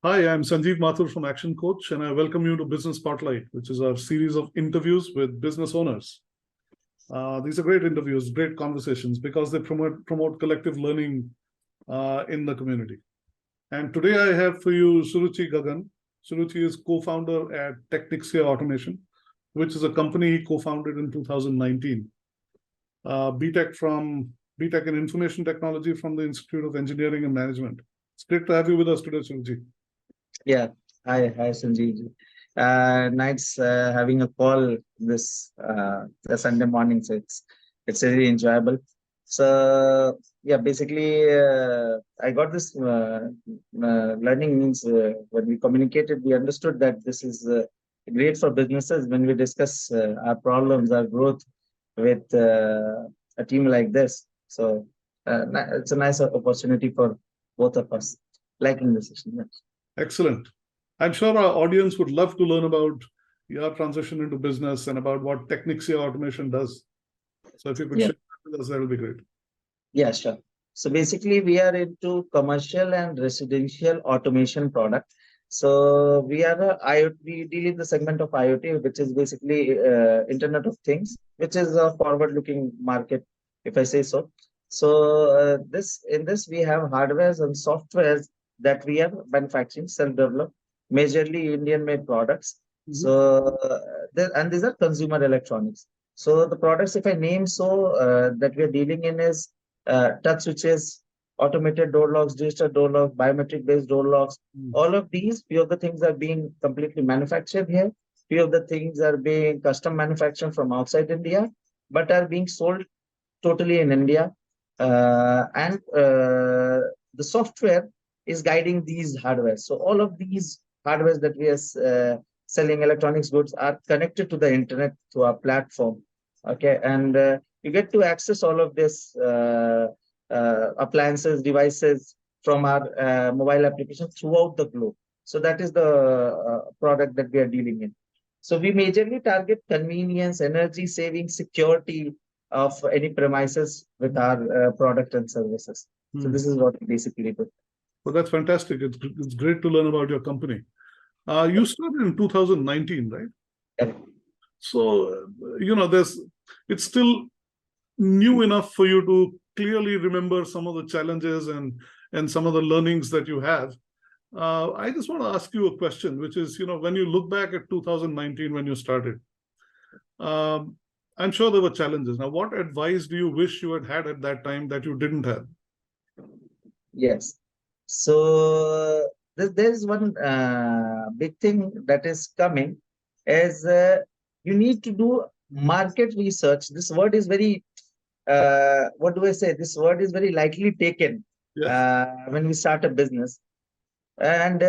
Hi, I'm Sanjeev Mathur from Action Coach, and I welcome you to Business Spotlight, which is our series of interviews with business owners. These are great interviews, great conversations, because they promote collective learning in the community. And today I have for you Suruchi Gagan. Suruchi is co-founder at Technixia Automation, which is a company he co-founded in 2019. BTech in Information Technology from the Institute of Engineering and Management. It's great to have you with us today, Suruchi. Yeah, hi Sanjeev. Nice having a call this the Sunday morning, so it's really enjoyable. So yeah, basically I got this learning means when we communicated, we understood that this is great for businesses when we discuss our problems, our growth with a team like this. So it's a nice opportunity for both of us, liking the session. Yes. Excellent. I'm sure our audience would love to learn about your transition into business and about what Technixia Automation does. So if you could Yeah. share that with us, that would be great. Yeah, sure. So basically, we are into commercial and residential automation product. So we are IoT. We deal in the segment of IoT, which is basically Internet of Things, which is a forward-looking market, if I say so. So in this we have hardwares and softwares that we are manufacturing, self-developed, majorly Indian-made products. So and these are consumer electronics. So the products, if I name that we are dealing in is touch switches, automated door locks, digital door locks, biometric based door locks. All of these, few of the things are being completely manufactured here. Few of the things are being custom manufactured from outside India, but are being sold totally in India. And the software is guiding these hardware. So all of these hardwares that we are selling electronics goods are connected to the internet through our platform. Okay, and you get to access all of this appliances, devices from our mobile application throughout the globe. So that is the product that we are dealing in. So we majorly target convenience, energy saving, security of any premises with our product and services. So this is what we basically do. Well, that's fantastic. It's great to learn about your company. You started in 2019, right? Yeah. So, it's still new enough for you to clearly remember some of the challenges and some of the learnings that you have. I just want to ask you a question, which is, when you look back at 2019 when you started, I'm sure there were challenges. Now, what advice do you wish you had at that time that you didn't have? Yes. So there's one big thing that is coming is you need to do market research. This word is very, what do I say? This word is very lightly taken when we start a business. And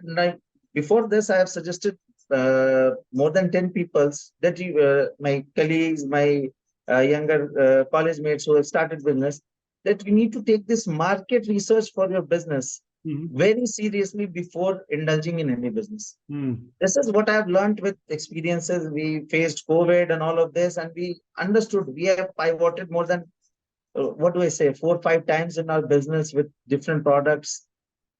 like before this, I have suggested more than 10 people that my colleagues, my younger college mates who have started business, that you need to take this market research for your business very seriously before indulging in any business. This is what I've learned with experiences. We faced COVID and all of this, and we understood. We have pivoted more than, 4 or 5 times in our business with different products.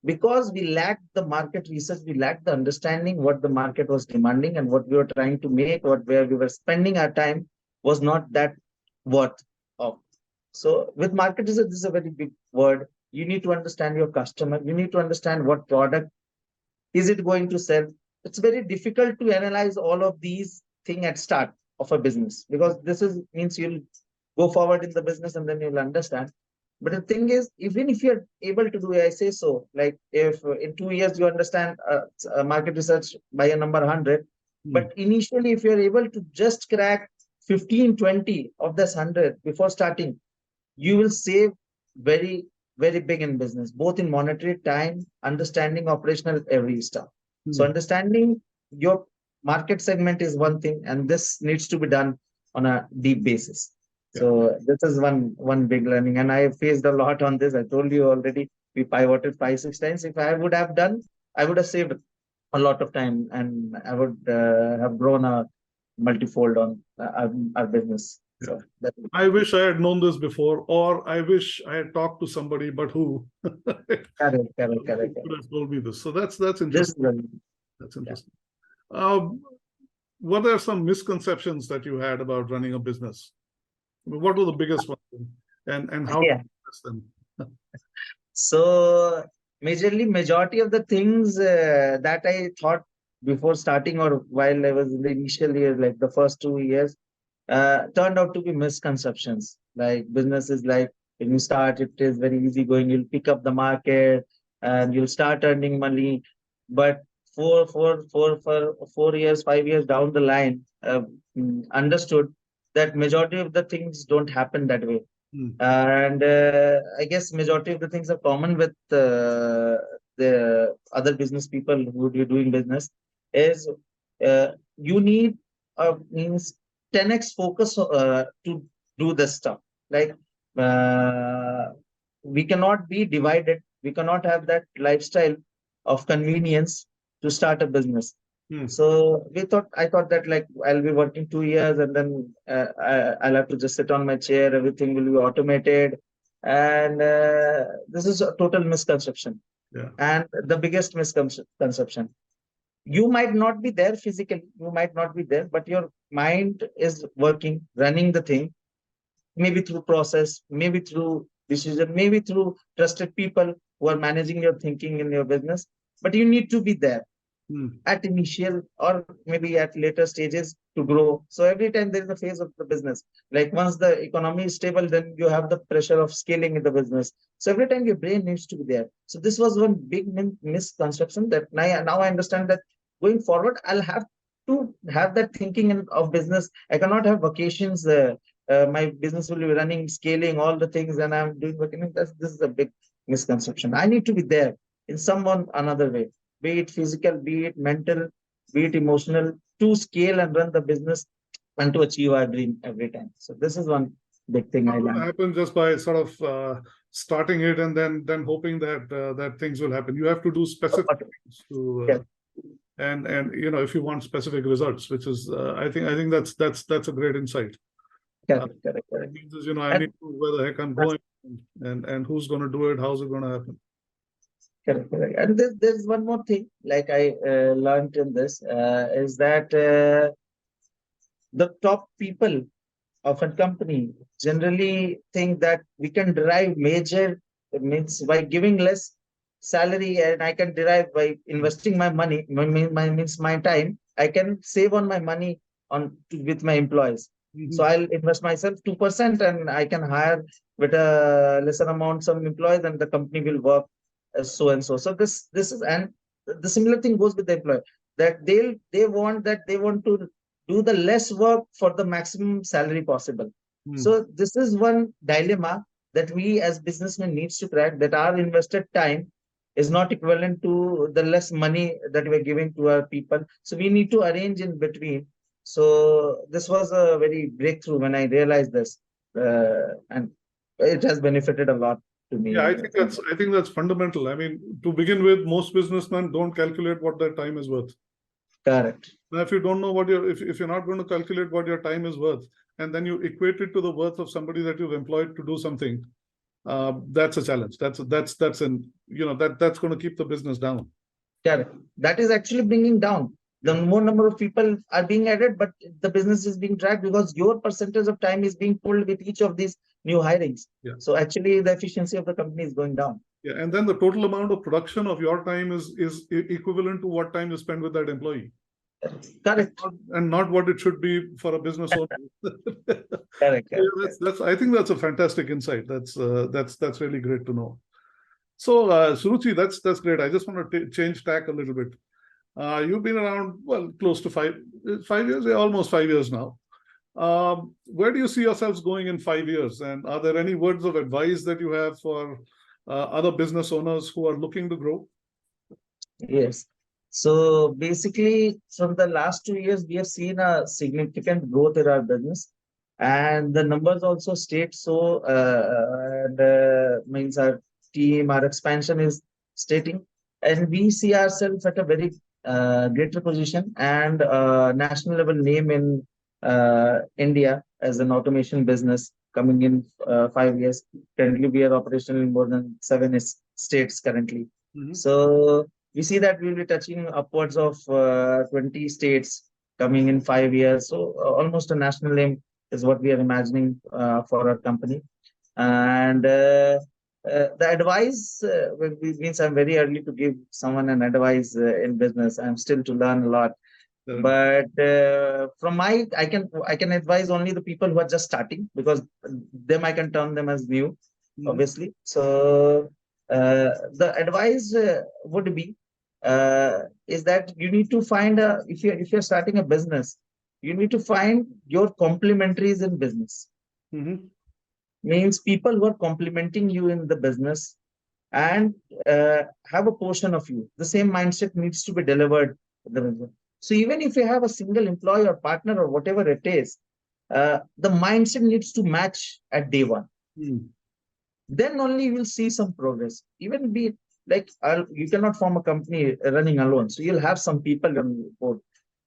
Because we lacked the market research, we lacked the understanding what the market was demanding and what we were trying to make, where we were spending our time was not that worth of. So with market research, this is a very big word. You need to understand your customer. You need to understand what product is it going to sell. It's very difficult to analyze all of these things at start of a business, because this means you'll go forward in the business and then you'll understand. But the thing is, even if you're able to do it, I say so, like if in 2 years you understand market research by a number 100, but initially if you're able to just crack 15, 20 of this 100 before starting, you will save very, very big in business, both in monetary time, understanding operational every stuff. So understanding your market segment is one thing, and this needs to be done on a deep basis. So this is one big learning, and I faced a lot on this. I told you already, we pivoted 5, 6 times. If I would have done, I would have saved a lot of time, and I would have grown a multifold on our business. So that would be I wish I had known this before, or I wish I had talked to somebody, but who? correct, correct, correct. Could have told me this. So that's This is interesting. That's yeah. interesting. What are some misconceptions that you had about running a business? What were the biggest ones, and how to Yeah. address them? So majority of the things that I thought before starting or while I was in the initial years, like the first 2 years, turned out to be misconceptions. Like business is like when you start, it is very easy going. You'll pick up the market and you'll start earning money. But for 4 years, 5 years down the line, understood that majority of the things don't happen that way. Hmm. And I guess majority of the things are common with the other business people who would be doing business is you need means 10x focus to do this stuff. Like uh, we cannot be divided. We cannot have that lifestyle of convenience to start a business. Hmm. So I thought that like I'll be working 2 years and then I'll have to just sit on my chair. Everything will be automated, and this is a total misconception. Yeah. And the biggest misconception, you might not be there physically, you might not be there, but your mind is working, running the thing, maybe through process, maybe through decision, maybe through trusted people who are managing your thinking in your business. But you need to be there Hmm. at initial or maybe at later stages to grow. So every time there is a phase of the business. Like once the economy is stable, then you have the pressure of scaling in the business. So every time your brain needs to be there. So this was one big misconception that now I understand that going forward, I'll have to have that thinking of business. I cannot have vacations. My business will be running, scaling all the things, and I'm doing vacations. This is a big misconception. I need to be there in some one another way, be it physical, be it mental, be it emotional, to scale and run the business and to achieve our dream every time. So this is one big thing I Not going to learned. happen just by sort of starting it and then hoping that that things will happen. You have to do specific things to Yes, and if you want specific results, which is I think that's a great insight. correct, correct, What it correct. means is I And need to know where the heck I'm going and who's going to do it, how's it going to happen. correct, correct. And there's one more thing, like I learned in this, is that the top people of a company generally think that we can derive major means by giving less salary, and I can derive by investing my money, means my time. I can save on my money with my employees. So Mhm. I'll invest myself 2% and I can hire with a lesser amount some employees, and the company will work so and so. So this is, and the similar thing goes with the employee, that they want to do the less work for the maximum salary possible. Hmm. So this is one dilemma that we as businessmen needs to crack, that our invested time is not equivalent to the less money that we're giving to our people. So we need to arrange in between. So this was a very breakthrough when I realized this, and it has benefited a lot to me. Yeah, I think that's fundamental. I mean, to begin with, most businessmen don't calculate what their time is worth. Correct. Now, if you don't know what if you're not going to calculate what your time is worth, and then you equate it to the worth of somebody that you've employed to do something, that's a challenge. That's going to keep the business down. Correct. That is actually bringing down. The more number of people are being added, but the business is being dragged because your percentage of time is being pulled with each of these new hirings. Yeah. So actually, the efficiency of the company is going down. Yeah, and then the total amount of production of your time is equivalent to what time you spend with that employee. Correct. And not what it should be for a business owner. Correct. Yeah, that's I think that's a fantastic insight. That's really great to know. So Suruchi, that's great. I just want to change tack a little bit. You've been around, well, close to 5 years, yeah, almost 5 years now. Where do you see yourselves going in 5 years? And are there any words of advice that you have for other business owners who are looking to grow? Yes. So basically, from the last 2 years, we have seen a significant growth in our business, and the numbers also state so. And means our team, our expansion is stating, and we see ourselves at a very greater position and national level name in India as an automation business coming in 5 years. Currently, we are operational in more than seven states currently. Mhm. So we see that we'll be touching upwards of 20 states coming in 5 years. So almost a national aim is what we are imagining for our company. And the advice means I'm very early to give someone an advice in business. I'm still to learn a lot. Fair enough. But from my, I can advise only the people who are just starting, because them I can term them as new, Mhm. obviously. So the advice would be is that you need to find a, if you're starting a business, you need to find your complementaries in business. Mhm. Means people who are complementing you in the business and have a portion of you. The same mindset needs to be delivered in the business. So even if you have a single employee or partner or whatever it is, the mindset needs to match at day one. Mhm. Then only you will see some progress. Even be like you cannot form a company running alone. So you'll have some people on board.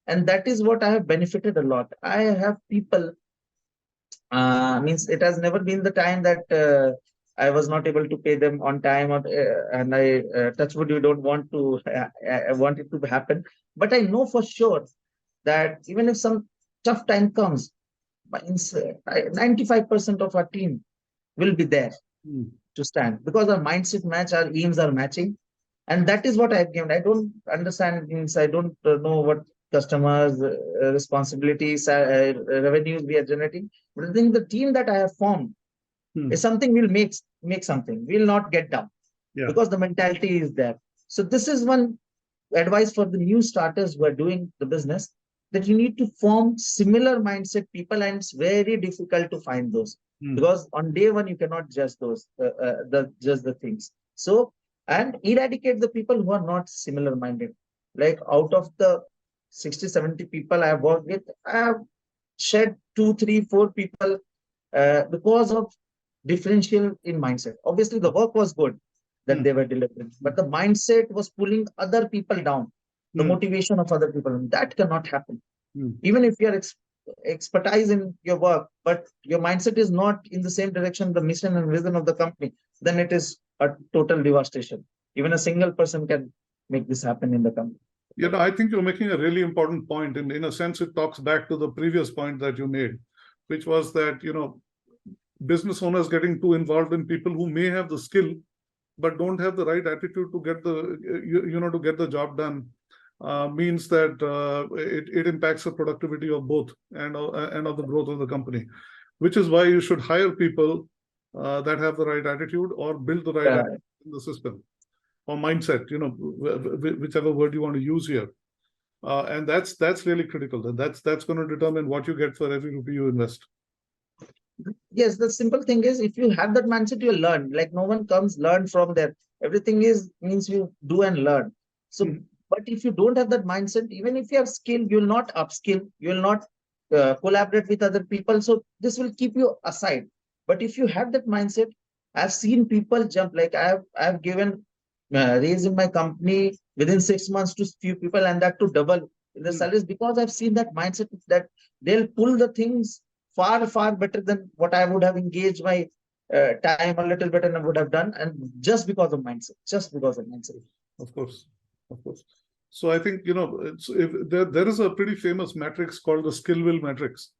And that is what I have benefited a lot. I have people, means it has never been the time that I was not able to pay them on time, or and I touch wood, you don't want to want it to happen. But I know for sure that even if some tough time comes, 95% of our team will be there Mhm. to stand, because our mindset match, our aims are matching. And that is what I've given. I don't understand, means I don't know what customers, responsibilities, revenues we are generating. But I think the team that I have formed Mhm. is something will make something. We'll not get down Yeah. because the mentality is there. So this is one advice for the new starters who are doing the business, that you need to form similar mindset people, and it's very difficult to find those, Mhm. because on day one you cannot judge those judge the things. So, and eradicate the people who are not similar minded. Like out of the 60 70 people I have worked with, I have shed 2 3 4 people because of differential in mindset. Obviously, the work was good that Mhm. they were delivering, but the mindset was pulling other people down, the Mhm. motivation of other people. And that cannot happen. Mhm. Even if you are expertise in your work, but your mindset is not in the same direction, the mission and vision of the company, then it is a total devastation. Even a single person can make this happen in the company. You know, I think you're making a really important point. In a sense, it talks back to the previous point that you made, which was that, business owners getting too involved in people who may have the skill, but don't have the right attitude to get to get the job done, means that it impacts the productivity of both and of the growth of the company, which is why you should hire people that have the right attitude, or build the right Uh, attitude in the system, or mindset, whichever word you want to use here. And that's really critical. That's going to determine what you get for every rupee you invest. Yes, the simple thing is, if you have that mindset, you learn. Like no one comes learn from there. Everything is means you do and learn. So, Mhm. but if you don't have that mindset, even if you have skill, you will not upskill. You will not collaborate with other people. So this will keep you aside. But if you have that mindset, I've seen people jump. Like I've given raise in my company within 6 months to few people, and that to double in the Mhm. salaries, because I've seen that mindset that they'll pull the things far better than what I would have engaged my time a little better than I would have done, and just because of mindset. Of course, of course. So I think there is a pretty famous matrix called the skill will matrix.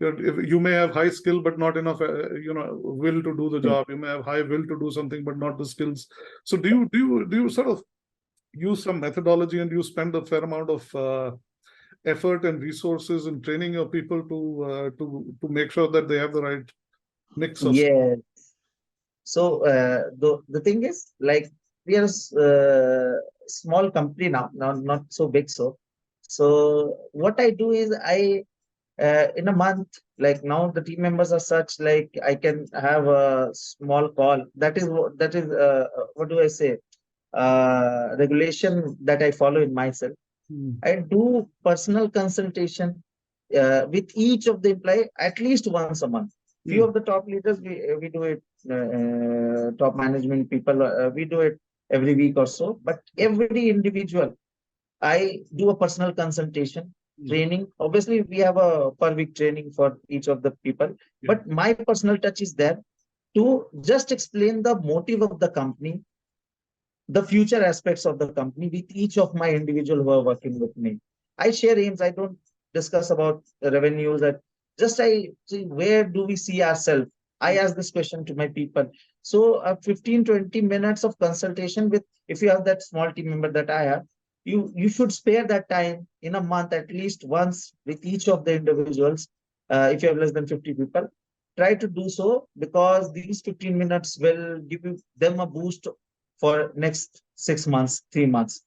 If you may have high skill but not enough, will to do the job. You may have high will to do something but not the skills. So do you sort of use some methodology, and you spend a fair amount of effort and resources in training your people to make sure that they have the right mix of. Yeah. So the thing is, like we are a small company now, not so big. So what I do is in a month, like now the team members are such, like I can have a small call. What do I say? Regulation that I follow in myself. Hmm. I do personal consultation with each of the employee at least once a month. Few Hmm. of the top leaders, we do it, top management people, we do it every week or so. But every individual, I do a personal consultation. training. Obviously, we have a per week training for each of the people, but my personal touch is there to just explain the motive of the company, the future aspects of the company with each of my individual who are working with me. I share aims. I don't discuss about revenues. That just I see where do we see ourselves. I ask this question to my people. So 15, 20 minutes of consultation with, if you have that small team member that I have, you should spare that time in a month at least once with each of the individuals. If you have less than 50 people, try to do so, because these 15 minutes will give you them a boost for next 6 months, 3 months.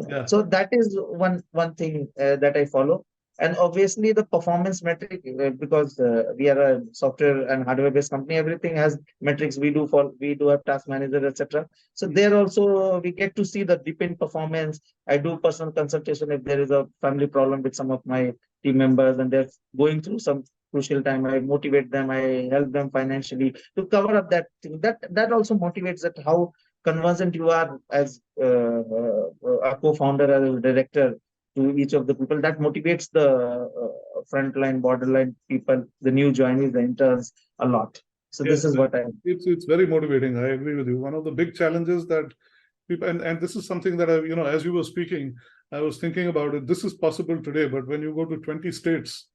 Yeah. So that is one thing that I follow. And obviously the performance metric, because we are a software and hardware based company, everything has metrics. We do have task manager, etc. So there also we get to see the dip in performance. I do personal consultation if there is a family problem with some of my team members and they're going through some crucial time. I motivate them, I help them financially to cover up that thing. That also motivates that how conversant you are as a co-founder, as a director to each of the people. That motivates the frontline, borderline people, the new joinees, the interns a lot. So this Yes, is what I. it's very motivating. I agree with you. One of the big challenges that people, and this is something that as you were speaking, I was thinking about it. This is possible today, but when you go to 20 states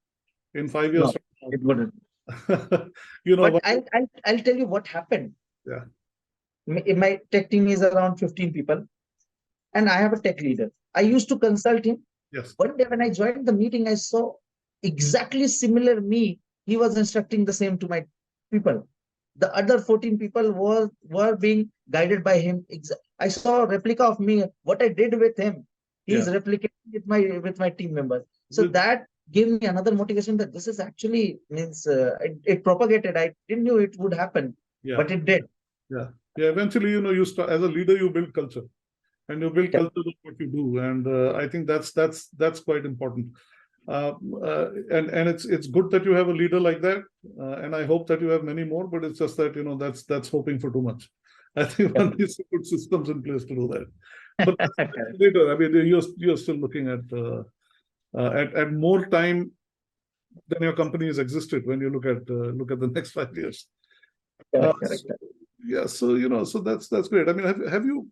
in 5 years, No, it wouldn't. you know, But I'll tell you what happened. yeah, My tech team is around 15 people, and I have a tech leader. I used to consult him. yes, One day when I joined the meeting, I saw exactly similar me. He was instructing the same to my people. The other 14 people were being guided by him. I saw a replica of me. What I did with him, yeah. he's replicating with my team members. So With- that gave me another motivation that this is actually means it propagated. I didn't know it would happen, yeah, but it did. yeah, yeah. Eventually, you start as a leader, you build culture. And you build Yeah. culture of what you do, and I think that's quite important. And it's good that you have a leader like that, and I hope that you have many more. But it's just that that's hoping for too much. I think one needs to put systems in place to do that. But later, I mean, you're still looking at more time than your company has existed when you look at the next 5 years. Correct, So, correct. yeah, so that's great. I mean, have you?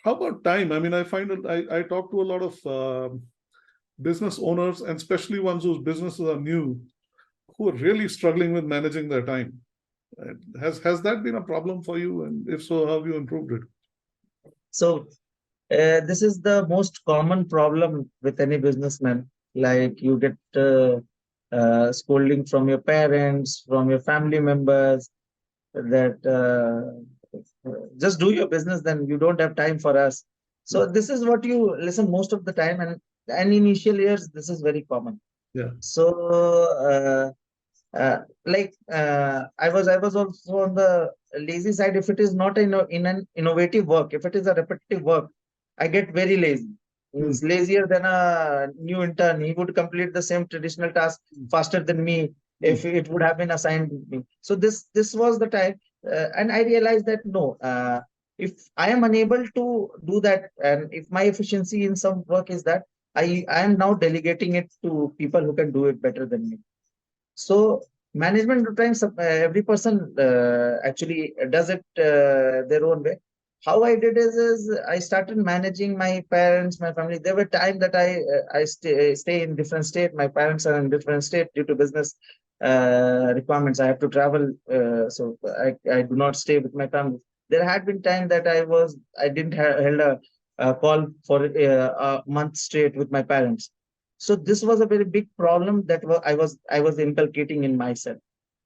How about time? I mean, I find that I talk to a lot of business owners, and especially ones whose businesses are new, who are really struggling with managing their time. Has that been a problem for you? And if so, how have you improved it? So this is the most common problem with any businessman. Like you get scolding from your parents, from your family members, that just do your business, then you don't have time for us. So this is what you listen most of the time, and initial years, this is very common. Yeah. So I was also on the lazy side. If it is not in an innovative work, if it is a repetitive work, I get very lazy. Means lazier than a new intern. He would complete the same traditional task faster than me if it would have been assigned to me. So this was the time, and I realized that no, if I am unable to do that, and if my efficiency in some work is that I am now delegating it to people who can do it better than me. So management of time, every person actually does it their own way. How I did is I started managing my parents, my family. There were times that I stay in different state. My parents are in different state due to business requirements. I have to travel, so I do not stay with my family. There had been time that I didn't held a call for a month straight with my parents. So this was a very big problem that I was inculcating in myself.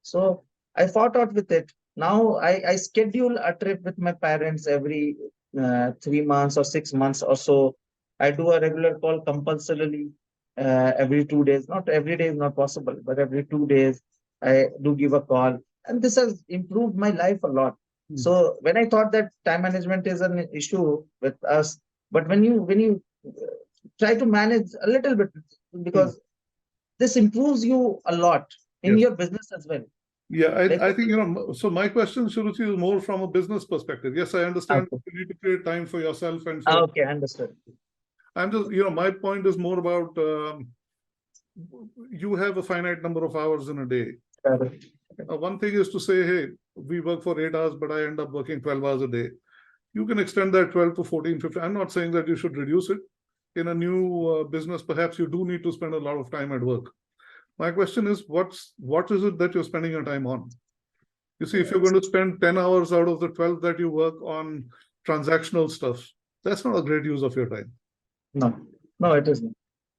So I fought out with it. Now I schedule a trip with my parents every 3 months or 6 months or so. I do a regular call compulsorily every 2 days. Not every day is not possible, but every 2 days I do give a call, and this has improved my life a lot. So when I thought that time management is an issue with us, but when you try to manage a little bit, because this improves you a lot in Yes. your business as well. Yeah, Like, I think, so my question, Suruchi, is more from a business perspective. Yes, I understand okay, you need to create time for yourself and for, okay, understood. I'm just, my point is more about you have a finite number of hours in a day. Correct. One thing is to say, hey, we work for 8 hours, but I end up working 12 hours a day. You can extend that 12 to 14, 15. I'm not saying that you should reduce it. In a new business, perhaps you do need to spend a lot of time at work. My question is, what is it that you're spending your time on? You see, if you're going to spend 10 hours out of the 12 that you work on transactional stuff, that's not a great use of your time. No, it isn't.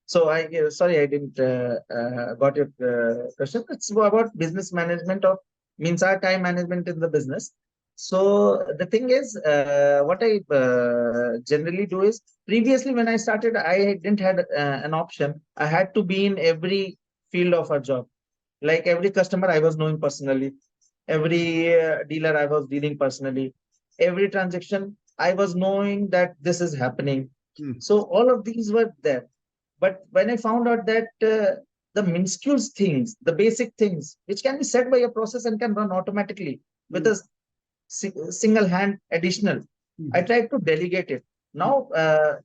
So sorry, I didn't got your question. It's about business management of means our time management in the business. So the thing is, what I generally do is previously when I started, I didn't had an option. I had to be in every field of a job. Like every customer I was knowing personally, every dealer I was dealing personally, every transaction I was knowing that this is happening. So all of these were there. But when I found out that the minuscule things, the basic things, which can be set by a process and can run automatically with a single hand additional, I tried to delegate it. Now,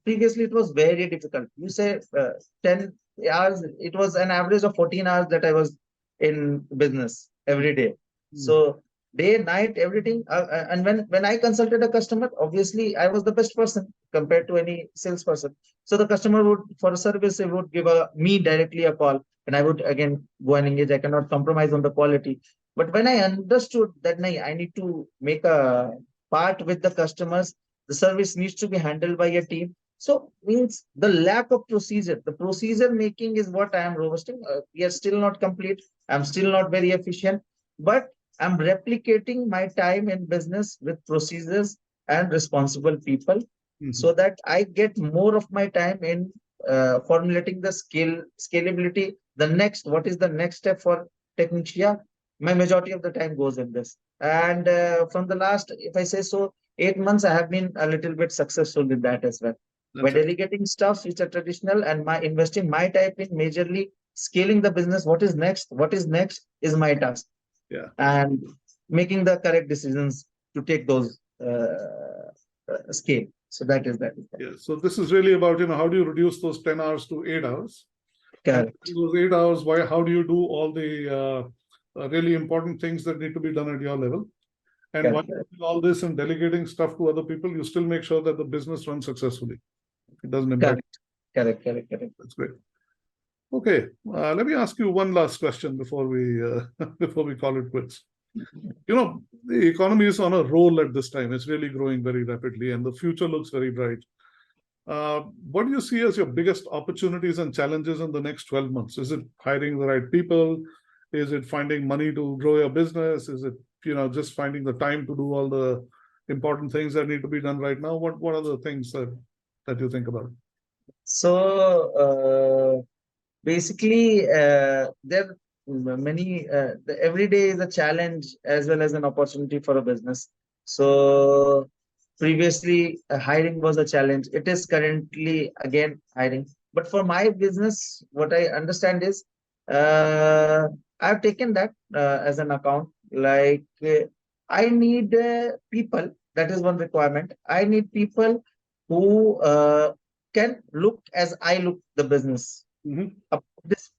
previously it was very difficult. You say 10 hours, it was an average of 14 hours that I was in business every day. So day, night, everything. And when I consulted a customer, obviously I was the best person compared to any salesperson. So the customer would, for a service, they would give me directly a call, and I would again go and engage. I cannot compromise on the quality. But when I understood that I need to make a part with the customers, the service needs to be handled by a team. So means the lack of procedure, the procedure making is what I am roasting. We are still not complete. I'm still not very efficient, but I'm replicating my time in business with procedures and responsible people so that I get more of my time in formulating the scalability. What is the next step for Technixia? My majority of the time goes in this. And from the last, if I say so, 8 months, I have been a little bit successful with that as well. By delegating stuff which are traditional and my investing my time in majorly scaling the business. What is next? What is next is my task. Yeah. And making the correct decisions to take those scale. So that is that. Yeah. So this is really about, how do you reduce those 10 hours to 8 hours? Correct. And those 8 hours, how do you do all the really important things that need to be done at your level? And while doing all this and delegating stuff to other people, you still make sure that the business runs successfully. It doesn't impact. Correct. That's great. Okay, let me ask you one last question before we call it quits. The economy is on a roll at this time. It's really growing very rapidly, and the future looks very bright. What do you see as your biggest opportunities and challenges in the next 12 months? Is it hiring the right people? Is it finding money to grow your business? Is it, just finding the time to do all the important things that need to be done right now? What are the things that you think about? So basically, there are many, every day is a challenge as well as an opportunity for a business. So previously, hiring was a challenge. It is currently again hiring. But for my business, what I understand is I've taken that as an account. Like I need people. That is one requirement. I need people who can look as I look the business. This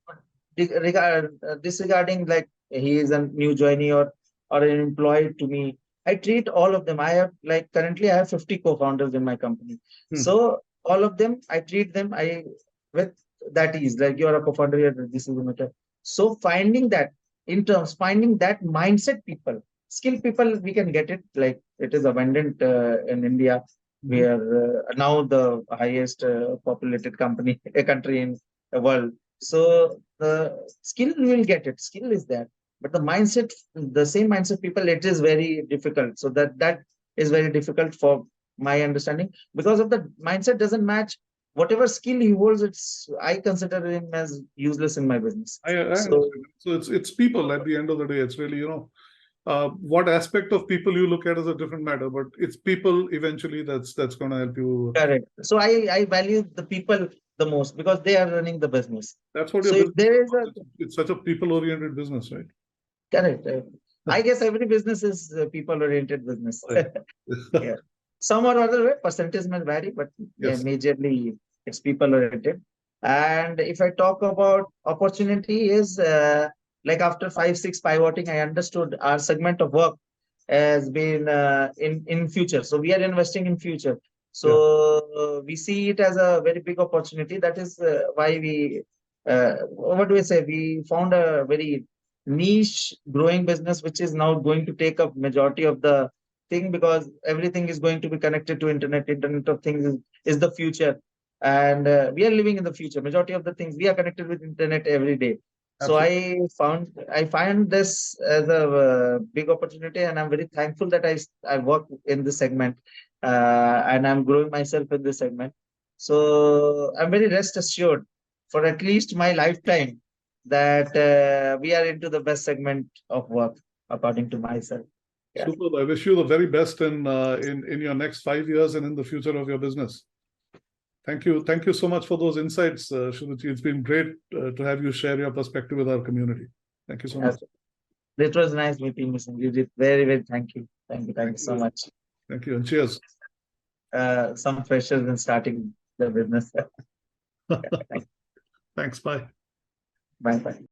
disregarding like he is a new joinee or an employee to me. I treat all of them. I have currently I have 50 co-founders in my company. So all of them, I treat them with that ease. Like you are a co-founder here, this is the matter. So finding that mindset people, skilled people, we can get it. Like it is abundant in India. We are now the highest populated country in the world. So the skill we will get it. Skill is there, but the same mindset people, it is very difficult. So that is very difficult for my understanding because of the mindset doesn't match. Whatever skill he holds, I consider him as useless in my business. So it's people at the end of the day. It's really, what aspect of people you look at is a different matter, but it's people eventually that's going to help you. Correct. So I value the people the most because they are running the business. That's what so your business is. It's such a people-oriented business, right? Correct. I guess every business is people-oriented business. Right. Yeah. Some or other way, percentage may vary, but majorly It's people oriented. And if I talk about opportunity is like after 5, 6 pivoting, I understood our segment of work has been in future. So we are investing in future. So we see it as a very big opportunity. That is why we, what do I say? We found a very niche growing business, which is now going to take up majority of the thing, because everything is going to be connected to internet. Internet of things is the future, and we are living in the future. Majority of the things we are connected with internet every day. So Absolutely. I find this as a big opportunity, and I'm very thankful that I work in this segment, and I'm growing myself in this segment. So I'm very rest assured for at least my lifetime that we are into the best segment of work, according to myself. Yeah. Super. I wish you the very best in your next 5 years and in the future of your business. Thank you. Thank you so much for those insights, Suruchi. It's been great to have you share your perspective with our community. Thank you so much. It was nice meeting you, Sanjeev. Very, very thank you. Thank you so much. Thank you, and cheers. Some freshers in starting the business. Thanks. Bye. Bye bye.